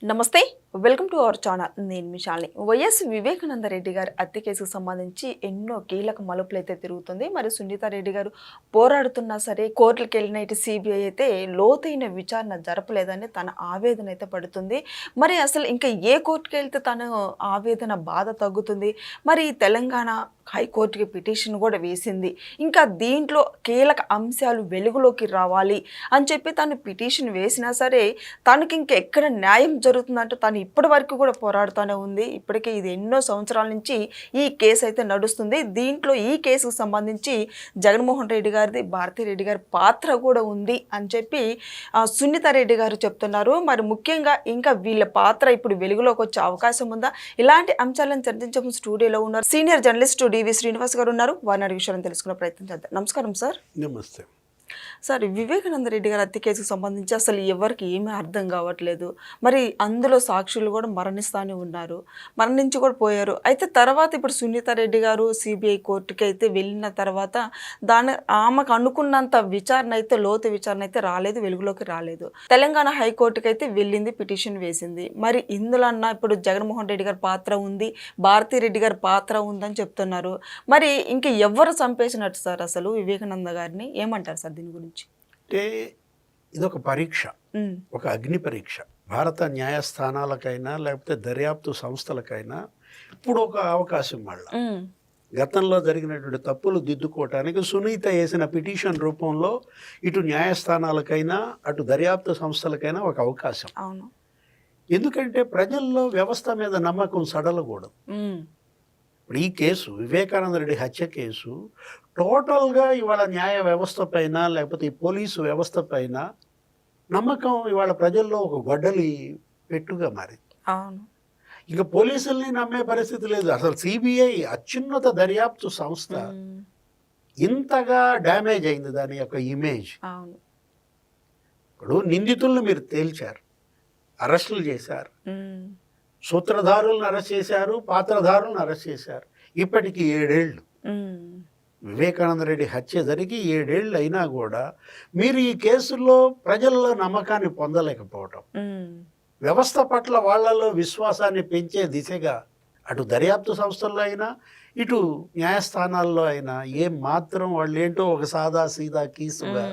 నమస్తే, welcome to our channel. నేను మీ Shalini. YS Vivekananda Reddy గారి హత్య కేసుకు సంబంధించి ఎన్నో కీలక మలుపులు అయితే తిరుగుతుంది. మరి సునీతా రెడ్డి గారు పోరాడుతున్నా సరే కోర్టులకు వెళ్ళిన ఇటు సిబిఐ అయితే లోతైన విచారణ జరపలేదని తన ఆవేదన అయితే పడుతుంది. మరి అసలు ఇంకా ఏ కోర్టుకు వెళ్తే తన ఆవేదన బాధ తగ్గుతుంది? మరి తెలంగాణ హైకోర్టుకి పిటిషన్ కూడా వేసింది. ఇంకా దీంట్లో కీలక అంశాలు వెలుగులోకి రావాలి అని చెప్పి తను పిటిషన్ వేసినా సరే తనకి ఇంకెక్కడ న్యాయం జరుగుతుందంటూ తను ఇప్పటి వరకు కూడా పోరాడుతూనే ఉంది. ఇప్పటికే ఇది ఎన్నో సంవత్సరాల నుంచి ఈ కేసు అయితే నడుస్తుంది. దీంట్లో ఈ కేసుకు సంబంధించి జగన్మోహన్ రెడ్డి గారిది, భారతీ రెడ్డి గారి పాత్ర కూడా ఉంది అని చెప్పి సునీతా రెడ్డి గారు చెప్తున్నారు. మరి ముఖ్యంగా ఇంకా వీళ్ళ పాత్ర ఇప్పుడు వెలుగులోకి వచ్చే అవకాశం ఉందా? ఇలాంటి అంశాలను చర్చించే స్టూడియోలో ఉన్నారు సీనియర్ జర్నలిస్ట్ డివి శ్రీనివాస్ గారు ఉన్నారు. వారిని అడిగే విషయాలను తెలుసుకునే ప్రయత్నం చేద్దాం. నమస్కారం సార్. నమస్తే సార్, వివేకానంద రెడ్డి గారి హత్య కేసుకు సంబంధించి అసలు ఎవరికి ఏమీ అర్థం కావట్లేదు. మరి అందులో సాక్షులు కూడా మరణిస్తూనే ఉన్నారు, మరణించి కూడా పోయారు. అయితే తర్వాత ఇప్పుడు సునీతా రెడ్డి గారు సిబిఐ కోర్టుకి అయితే వెళ్ళిన తర్వాత ఆమెకు అనుకున్నంత విచారణ అయితే లోతు విచారణ అయితే రాలేదు, వెలుగులోకి రాలేదు. తెలంగాణ హైకోర్టుకి అయితే వెళ్ళింది, పిటిషన్ వేసింది. మరి ఇందులో అన్న ఇప్పుడు జగన్మోహన్ రెడ్డి గారి పాత్ర ఉంది, భారతీ రెడ్డి గారి పాత్ర ఉందని చెప్తున్నారు. మరి ఇంక ఎవరు చంపేసినట్టు సార్ అసలు వివేకానంద గారిని? ఏమంటారు సార్ దీని గురించి? అంటే ఇదొక పరీక్ష, ఒక అగ్ని పరీక్ష. భారత న్యాయస్థానాలకైనా లేకపోతే దర్యాప్తు సంస్థలకైనా ఇప్పుడు ఒక అవకాశం. మళ్ళా గతంలో జరిగినటువంటి తప్పులు దిద్దుకోవటానికి సునీత వేసిన పిటిషన్ రూపంలో ఇటు న్యాయస్థానాలకైనా అటు దర్యాప్తు సంస్థలకైనా ఒక అవకాశం. ఎందుకంటే ప్రజల్లో వ్యవస్థ మీద నమ్మకం సడలకూడదు. ఇప్పుడు ఈ కేసు, వివేకానంద రెడ్డి హత్య కేసు, టోటల్గా ఇవాళ న్యాయ వ్యవస్థ పైన లేకపోతే ఈ పోలీసు వ్యవస్థ పైన నమ్మకం ఇవాళ ప్రజల్లో ఒక గొడ్డలి పెట్టుగా మారింది. ఇంకా పోలీసుల్ని నమ్మే పరిస్థితి లేదు. అసలు సిబిఐ అత్యున్నత దర్యాప్తు సంస్థ ఇంతగా డ్యామేజ్ అయింది దాని యొక్క ఇమేజ్. ఇప్పుడు నిందితులను మీరు తేల్చారు, అరెస్టులు చేశారు, సూత్రధారులను అరెస్ట్ చేశారు, పాత్రధారులను అరెస్ట్ చేశారు. ఇప్పటికి 7 ఏళ్ళు వివేకానంద రెడ్డి హత్య జరిగి 7 ఏళ్ళు అయినా కూడా మీరు ఈ కేసులో ప్రజల్లో నమ్మకాన్ని పొందలేకపోవటం, వ్యవస్థ పట్ల వాళ్ళలో విశ్వాసాన్ని పెంచే దిశగా అటు దర్యాప్తు సంస్థల్లో అయినా ఇటు న్యాయస్థానాల్లో అయినా ఏం మాత్రం వాళ్ళు ఏంటో ఒక సాదా సీదా కీసుగా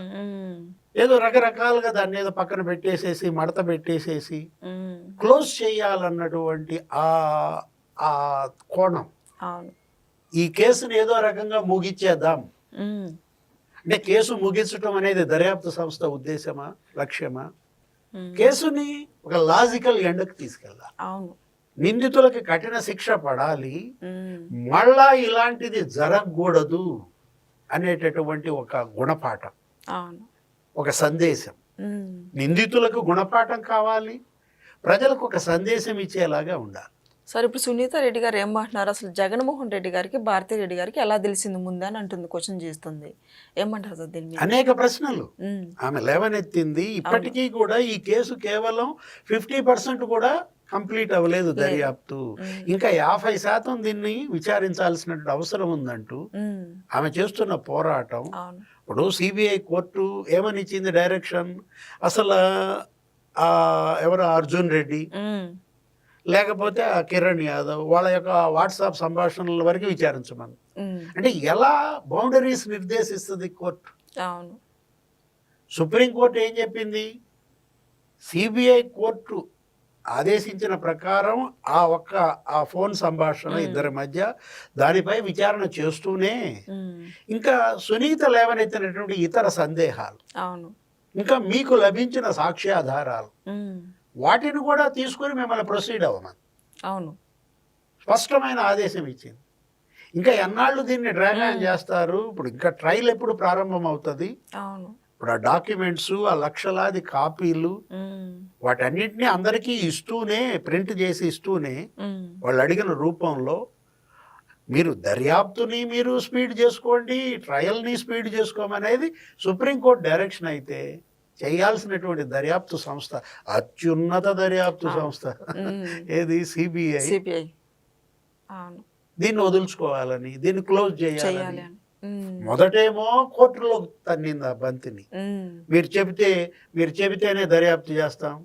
ఏదో రకరకాలుగా దాన్ని ఏదో పక్కన పెట్టేసేసి మడత పెట్టేసేసి క్లోజ్ చేయాలన్నటువంటి ఆ కోణం, ఈ కేసుని ఏదో రకంగా ముగించేద్దాం అంటే కేసు ముగించడం అనేది దర్యాప్తు సంస్థ ఉద్దేశమా, లక్ష్యమా? కేసుని ఒక లాజికల్ ఎండ్కి తీసుకెళ్ళాలి. నిందితులకి కఠిన శిక్ష పడాలి, మళ్ళా ఇలాంటిది జరగకూడదు అనేటటువంటి ఒక గుణపాఠం, ఒక సందేశం. నిందితులకు గుణపాఠం కావాలి, ప్రజలకు ఒక సందేశం ఇచ్చేలాగా ఉండాలి. సార్, ఇప్పుడు సునీతా రెడ్డి గారు ఏమంటున్నారు? అసలు జగన్మోహన్ రెడ్డి గారికి, భారతీ రెడ్డి గారికి ఎలా తెలిసింది ముందే అని అంటుంది, క్వశ్చన్ చేస్తుంది. ఏమంటారు సార్ దీని మీద? అనేక ప్రశ్నలు ఆమె లేవనెత్తింది. ఇప్పటికీ కూడా ఈ కేసు కేవలం 50% కూడా కంప్లీట్ అవ్వలేదు దర్యాప్తు. ఇంకా 50% దీన్ని విచారించాల్సిన అవసరం ఉందంటూ ఆమె చేస్తున్న పోరాటం. ఇప్పుడు సిబిఐ కోర్టు ఏమని ఇచ్చింది డైరెక్షన్? అసలు ఎవరు అర్జున్ రెడ్డి లేకపోతే ఆ కిరణ్ యాదవ్ వాళ్ళ యొక్క వాట్సాప్ సంభాషణల వరకు విచారించమని. అంటే ఎలా బౌండరీస్ నిర్దేశిస్తుంది కోర్టు? సుప్రీంకోర్టు ఏం చెప్పింది? సిబిఐ కోర్టు ఆదేశించిన ప్రకారం ఆ ఫోన్ సంభాషణ ఇద్దరి మధ్య దానిపై విచారణ చేస్తూనే ఇంకా సునీత లేవనెత్తినటువంటి ఇతర సందేహాలు, ఇంకా మీకు లభించిన సాక్ష్యాధారాలు, వాటిని కూడా తీసుకొని మిమ్మల్ని ప్రొసీడ్ అవ్వమని స్పష్టమైన ఆదేశం ఇచ్చింది. ఇంకా ఎన్నాళ్ళు దీన్ని డ్రాగ్ ఆన్ చేస్తారు? ఇప్పుడు ఇంకా ట్రయల్ ఎప్పుడు ప్రారంభం అవుతుంది? ఇప్పుడు ఆ డాక్యుమెంట్స్, ఆ లక్షలాది కాపీలు, వాటన్నిటినీ అందరికీ ఇస్తూనే, ప్రింట్ చేసి ఇస్తూనే వాళ్ళు అడిగిన రూపంలో మీరు దర్యాప్తుని మీరు స్పీడ్ చేసుకోండి, ట్రయల్ని స్పీడ్ చేసుకోమనేది సుప్రీంకోర్టు డైరెక్షన్ అయితే చేయాల్సినటువంటి దర్యాప్తు సంస్థ, అత్యున్నత దర్యాప్తు సంస్థ ఏది? సిబిఐ. దీన్ని వదులుచుకోవాలని, దీన్ని క్లోజ్ చేయాలని మొదటేమో కోర్టులో తన్నింది ఆ బంతిని. మీరు చెబితేనే దర్యాప్తు చేస్తాం,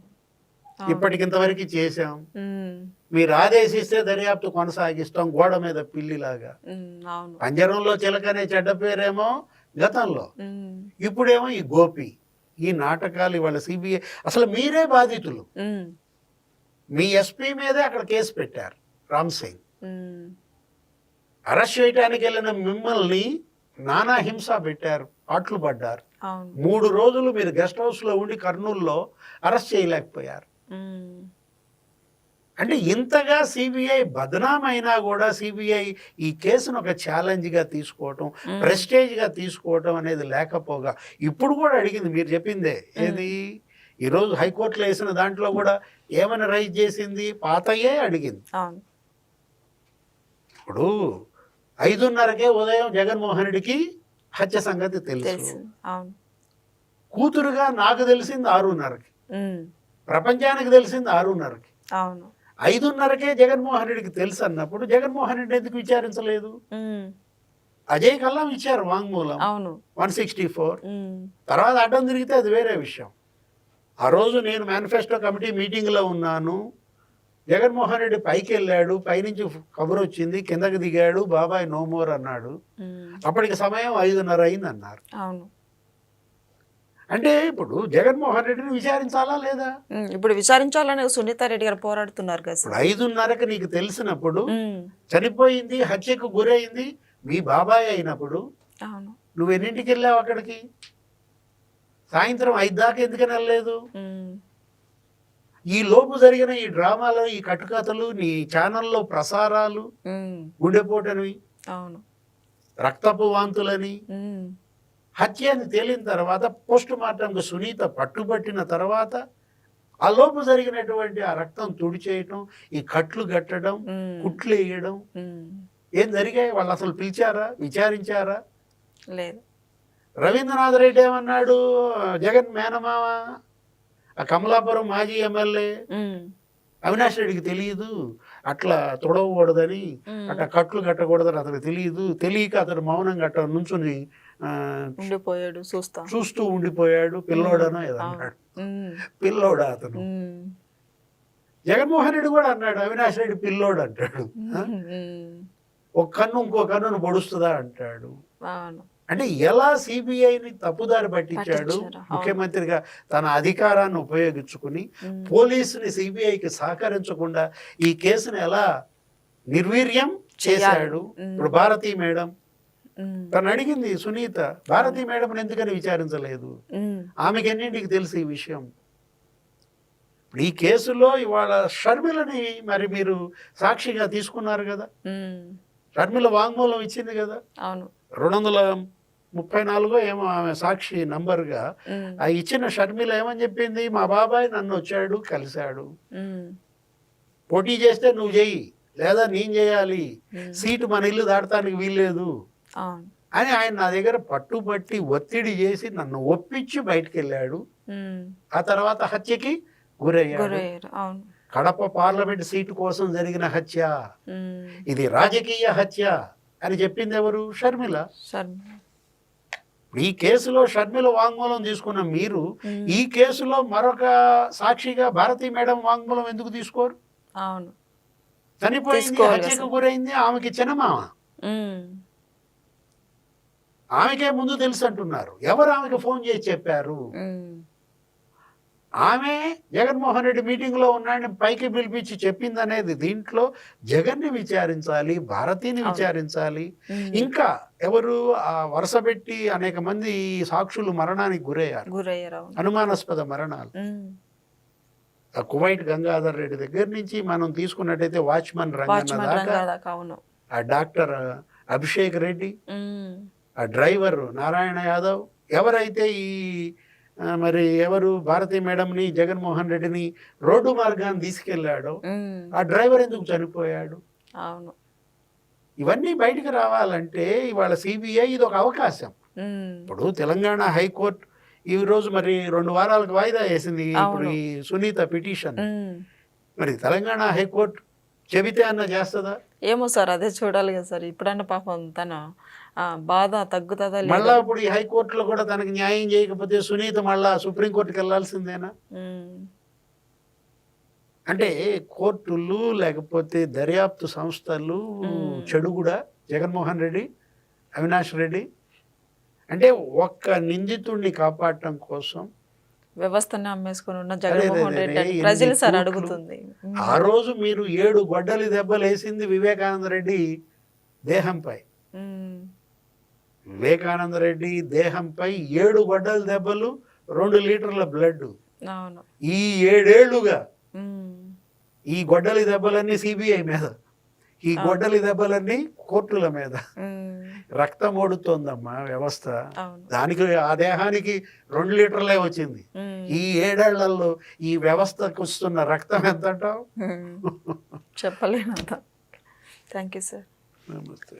ఇప్పటికింతవరకు చేశాం, ఉమ్, మీరు ఆదేశిస్తే దర్యాప్తు కొనసాగిస్తాం, గోడ మీద పిల్లిలాగా. అవును. పంజరంలో చిలకనే చెడ్డ పేరేమో గతంలో, ఉమ్, ఇప్పుడేమో ఈ గోపి. ఈ నాటకాలు ఇవాళ సిబిఐ, అసలు మీరే బాధితులు. ఉమ్, మీ ఎస్పీ మీదే అక్కడ కేసు పెట్టారు, రామ్ సింగ్. ఉమ్, అరెస్ట్ చేయడానికి వెళ్ళిన మిమ్మల్ని నానా హింస పెట్టారు, పాటలు పడ్డారు. అవును. 3 రోజులు మీరు గెస్ట్ హౌస్లో ఉండి కర్నూలులో అరెస్ట్ చేయలేకపోయారు. ఉమ్, అంటే ఇంతగా సిబిఐ బదనామైనా కూడా సిబిఐ ఈ కేసును ఒక ఛాలెంజ్గా తీసుకోవటం, ప్రెస్టేజ్గా తీసుకోవటం అనేది లేకపోగా ఇప్పుడు కూడా అడిగింది, మీరు చెప్పిందే ఏది ఈరోజు హైకోర్టులో వేసిన దాంట్లో కూడా ఏమైనా రైజ్ చేసింది, పాతయే అడిగింది. అవును. ఇప్పుడు 5:30కే ఉదయం జగన్మోహన్ రెడ్డికి హత్య సంగతి తెలుసు. తెలుసు. అవును. కూతురుగా నాకు తెలిసింది 6:30కి, ఉమ్, ప్రపంచానికి తెలిసింది 6:30కి. అవును. 5:30కే జగన్మోహన్ రెడ్డికి తెలుసు అన్నప్పుడు జగన్మోహన్ రెడ్డి ఎందుకు విచారించలేదు? ఉమ్, అజయ్ కల్లం ఇచ్చారు వాంగ్మూలం అవును. 164. ఉమ్, తర్వాత అడ్డం తిరిగితే అది వేరే విషయం. ఆ రోజు నేను మేనిఫెస్టో కమిటీ మీటింగ్లో ఉన్నాను, జగన్మోహన్ రెడ్డి పైకి వెళ్ళాడు, పైనుంచి కబురు వచ్చింది, కిందకి దిగాడు, బాబాయ్ నో మోర్ అన్నాడు. ఉమ్, అప్పటికి సమయం 5:30 అయింది అన్నారు. అవును. అంటే ఇప్పుడు జగన్మోహన్ రెడ్డిని విచారించాలా లేదా? ఇప్పుడు విచారించాలని సునీత రెడ్డి గారు పోరాడుతున్నారు కదా ఇప్పుడు సార్. 5:30కి నీకు తెలిసినప్పుడు, ఉమ్, చనిపోయింది, హత్యకు గురైంది మీ బాబాయ్ అయినప్పుడు అవును. నువ్వు ఎన్నింటికి వెళ్ళావు అక్కడికి? సాయంత్రం 5 దాకా ఎందుకని వెళ్ళలేదు? ఉమ్, ఈ లోపు జరిగిన ఈ డ్రామాలు, ఈ కట్టుకథలు, నీ ఛానల్లో ప్రసారాలు, ఉమ్, గుండెపోటని, అవును. రక్తపు వాంతులని, ఉమ్, హత్య అని తేలిన తర్వాత పోస్ట్ మార్టంకు సునీత పట్టుబట్టిన తర్వాత ఆ లోపు జరిగినటువంటి ఆ రక్తం తుడిచేయటం, ఈ కట్లు కట్టడం, ఉమ్, కుట్లు వేయడం, ఉమ్, ఏం జరిగాయి? వాళ్ళు అసలు పిలిచారా, విచారించారా? లేదు. రవీంద్రనాథ్ రెడ్డి ఏమన్నాడు? జగన్ మేనమామ, ఆ కమలాపురం మాజీ ఎమ్మెల్యే ఉమ్, అవినాష్ రెడ్డికి తెలియదు అట్లా తొడవకూడదని, ఉమ్, అట్లా కట్లు కట్టకూడదని అతనికి తెలియదు, తెలియక అతను మౌనంగా అట్లా నుంచుని ఉండిపోయాడు చూస్తూ ఉండిపోయాడు, పిల్లోడనో ఏదో అన్నాడు. పిల్లోడా అతను? జగన్మోహన్ రెడ్డి కూడా అన్నాడు అవినాష్ రెడ్డి పిల్లోడు అంటాడు. ఒక కన్ను ఇంకో కన్నును పొడుస్తుందా అంటాడు. అంటే ఎలా సిబిఐని తప్పుదారి పట్టించాడు ముఖ్యమంత్రిగా తన అధికారాన్ని ఉపయోగించుకుని, పోలీసుని సిబిఐకి సహకరించకుండా ఈ కేసును ఎలా నిర్వీర్యం చేశాడు. ఇప్పుడు భారతీ మేడం తను అడిగింది సునీత, భారతీ మేడం ఎందుకని విచారించలేదు? ఆమెకి ఎన్నింటికి తెలుసు ఈ విషయం? ఈ కేసులో ఇవాళ షర్మిలని మరి మీరు సాక్షిగా తీసుకున్నారు కదా, షర్మిల వాంగ్మూలం ఇచ్చింది కదా, అవును. 234 ఏమో ఆమె సాక్షి నంబర్గా ఆ ఇచ్చిన షర్మిల ఏమని చెప్పింది? మా బాబాయ్ నన్ను వచ్చాడు, కలిశాడు, పోటీ చేస్తే నువ్వు చెయ్యి లేదా నేను చేయాలి, సీటు మన ఇల్లు దాటడానికి వీల్లేదు అని ఆయన నా దగ్గర పట్టుబట్టి ఒత్తిడి చేసి నన్ను ఒప్పించి బయటికి వెళ్ళాడు. ఆ తర్వాత హత్యకి గురయ్యాడు. కడప పార్లమెంట్ సీటు కోసం జరిగిన హత్య, ఇది రాజకీయ హత్య అని చెప్పింది ఎవరు? షర్మిల. ఈ కేసులో షర్మిల వాంగ్మూలం తీసుకున్న మీరు ఈ కేసులో మరొక సాక్షిగా భారతీ మేడం వాంగ్మూలం ఎందుకు తీసుకోరు? అవును, చనిపోయింది, హత్యకు గురైంది, ఆమెకి చిన్నమామ, ఆమెకే ముందు తెలుసు అంటున్నారు. ఎవరు ఆమెకి ఫోన్ చేసి చెప్పారు? ఆమె జగన్మోహన్ రెడ్డి మీటింగ్లో ఉన్నాడని పైకి పిలిపించి చెప్పింది అనేది. దీంట్లో జగన్ని విచారించాలి, భారతీని విచారించాలి, ఇంకా ఎవరు వరుస పెట్టి అనేక మంది సాక్షులు మరణానికి గురయ్యారు, అనుమానాస్పద మరణాలు. కువైట్ గంగాధర్ రెడ్డి దగ్గర నుంచి మనం తీసుకున్నట్టయితే వాచ్మన్ రంగన్న దాకా, ఆ డాక్టర్ అభిషేక్ రెడ్డి, ఆ డ్రైవర్ నారాయణ యాదవ్, ఎవరైతే ఈ మరి ఎవరు భారతీ మేడంని జగన్మోహన్ రెడ్డిని రోడ్డు మార్గాన్ని తీసుకెళ్లాడో ఆ డ్రైవర్ ఎందుకు చనిపోయాడు? అవును, ఇవన్నీ బయటకు రావాలంటే ఇవాళ సిబిఐ ఇది ఒక అవకాశం. ఇప్పుడు తెలంగాణ హైకోర్టు ఈ రోజు మరి 2 వారాలకు వాయిదా వేసింది ఇప్పుడు ఈ సునీత పిటిషన్. మరి తెలంగాణ హైకోర్టు చెబితే అన్న చేస్తుందా? ఏమో సార్, అదే చూడాలి కదా సార్. ఇప్పుడన్నా పాపం తన బాధ తగ్గుతుందా? మళ్ళా ఇప్పుడు ఈ హైకోర్టులో కూడా తనకి న్యాయం చేయకపోతే సునీత మళ్ళా సుప్రీంకోర్టుకి వెళ్లాల్సిందేనా? అంటే కోర్టులు లేకపోతే దర్యాప్తు సంస్థలు చెడు కూడా జగన్మోహన్ రెడ్డి, అవినాష్ రెడ్డి అంటే ఒక్క నిందితుడిని కాపాడటం కోసం వ్యవస్థని అమ్మేసుకుని ఉన్న జగన్మోహన్ రెడ్డి అని ఎన్ని ప్రజలు సార్ కోట్లు. అడుగుతుంది. ఆ రోజు మీరు 7 గొడ్డలి దెబ్బలు వేసింది వివేకానంద రెడ్డి దేహంపై. ఉమ్, వివేకానంద రెడ్డి దేహంపై 7 గొడ్డల దెబ్బలు, 2 లీటర్ల బ్లడ్. అవును. ఈ 7 ఏళ్లుగా ఉమ్, ఈ గొడ్డలి దెబ్బలన్నీ సిబిఐ మీద, ఈ గొడ్డలి దెబ్బలన్నీ కోర్టుల మీద. ఉమ్, రక్తం ఓడుతోందమ్మా వ్యవస్థ. అవును. దానికి ఆ దేహానికి 2 లీటర్లే వచ్చింది. ఉమ్, ఈ 7 ఏళ్లలో ఈ వ్యవస్థకు వస్తున్న రక్తం ఎంత అంటావు? చెప్పలేనంత. Thank you sir. నమస్తే.